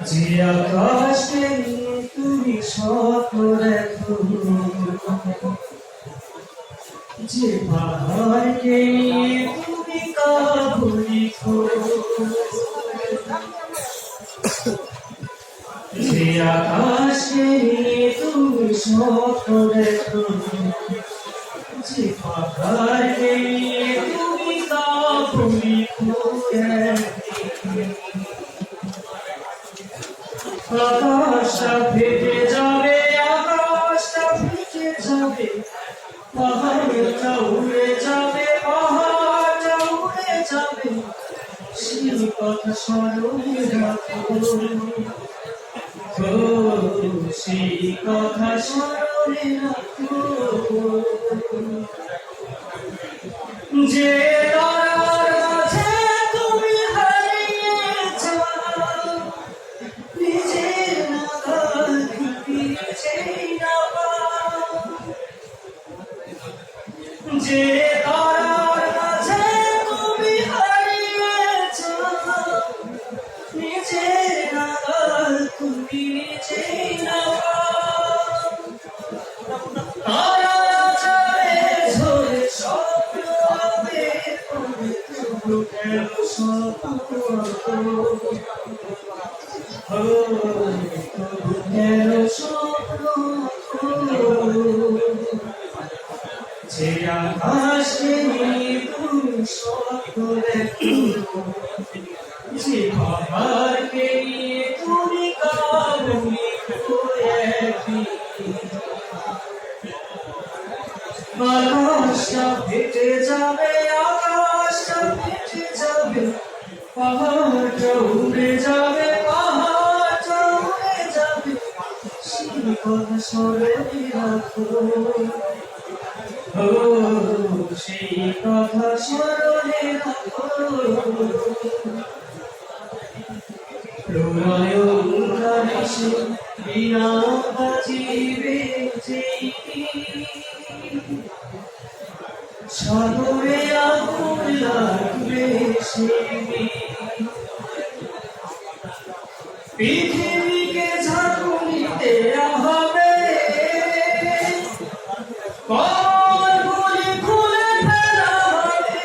যে আকাশে তুমি স্বপ্ন দেখো, যে পাহাড়কে তুমি কাবু লিখো, যে আকাশে তুমি স্বপ্ন দেখো, যে পাহাড়কে তুমি কাবু লিখো, আকাশটা ফেটে যাবে, আকাশটা ফেটে যাবে, পাহাড়টা উড়ে যাবে, পাহাড়টা উড়ে যাবে, সেই কথা স্মরণে রাখো, সেই কথা স্মরণে রাখো। যে তারার মাঝে তুমি হারিয়ে যাও, নিজের নাগাল নিজেই না পাও, যে তারার মাঝে তুমি হারিয়ে যাও, নিজের নাগাল তুমি নিজেই না পাও, তারা চলে ঝরে স্বপ্ন বের করে তবু কেন স্বপ্ন, তবু কেন স্বপ্ন, যে আকাশে তুমি স্বপ্ন দেখো, যে পাহাড়কে তুমি কাবু লিখো, আকাশটা ফেটে যাবে, আকাশটা ফেটে যাবে, পাহাড়টা উড়ে যাবে, পাহাড়টা উড়ে যাবে, সেই কথা স্মরণে রাখো, সেই কথা স্মরণে রাখো। প্রলয় উল্লাসে বীণা বাজিবে যেই সাগরে আগুন লাগবে সেই, পৃথিবীকে ঝাঁকুনি দেয়া হবে, কলগুলি খুলে ফেলা হবে,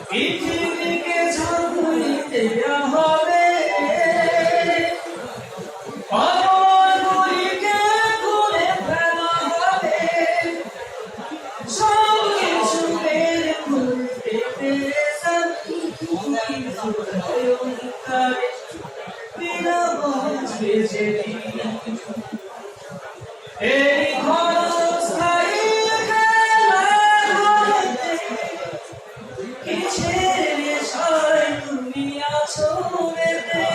পৃথিবীকে ঝাঁকুনি দেয়া হবে, কলগুলিকে খুলে ফেলা হবে, সবকিছু বের করতে পেরেছে ভয়ঙ্করে বিনা বাজবে যেদিন, এই ক্ষণস্থায়ী খেলার মধ্যে কিসের নেশায় তুমি আছো মেতে,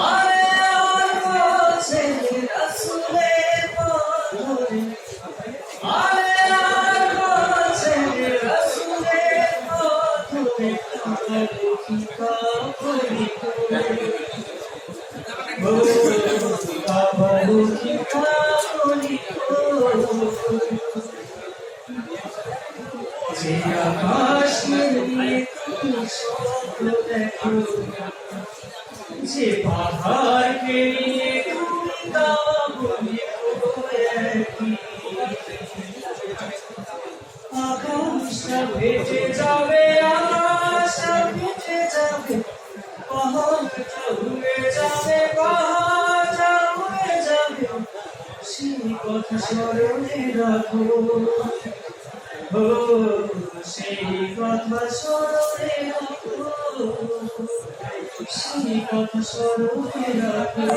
আরে আর কাছে রাসূলের পথ ধরে, আরে আর কাছে রাসূলের পথ ধরে, কি কাবলি বাবারু কি কাবলি, যে আকাশে তুমি স্বপ্ন দেখো, যে পাহাড়কে তুমি কাবু লিখো, আকাশটা ফেটে যাবে, আকাশটা ফেটে যাবে, পাহাড়টা উড়ে যাবে, পাহাড়টা উড়ে যাবে, সেই কথা স্মরণে রাখো, সেই কথা স্মরণে রাখো, সেই কথা স্মরণে রাখো,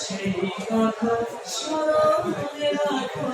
সেই কথা স্মরণে রাখো।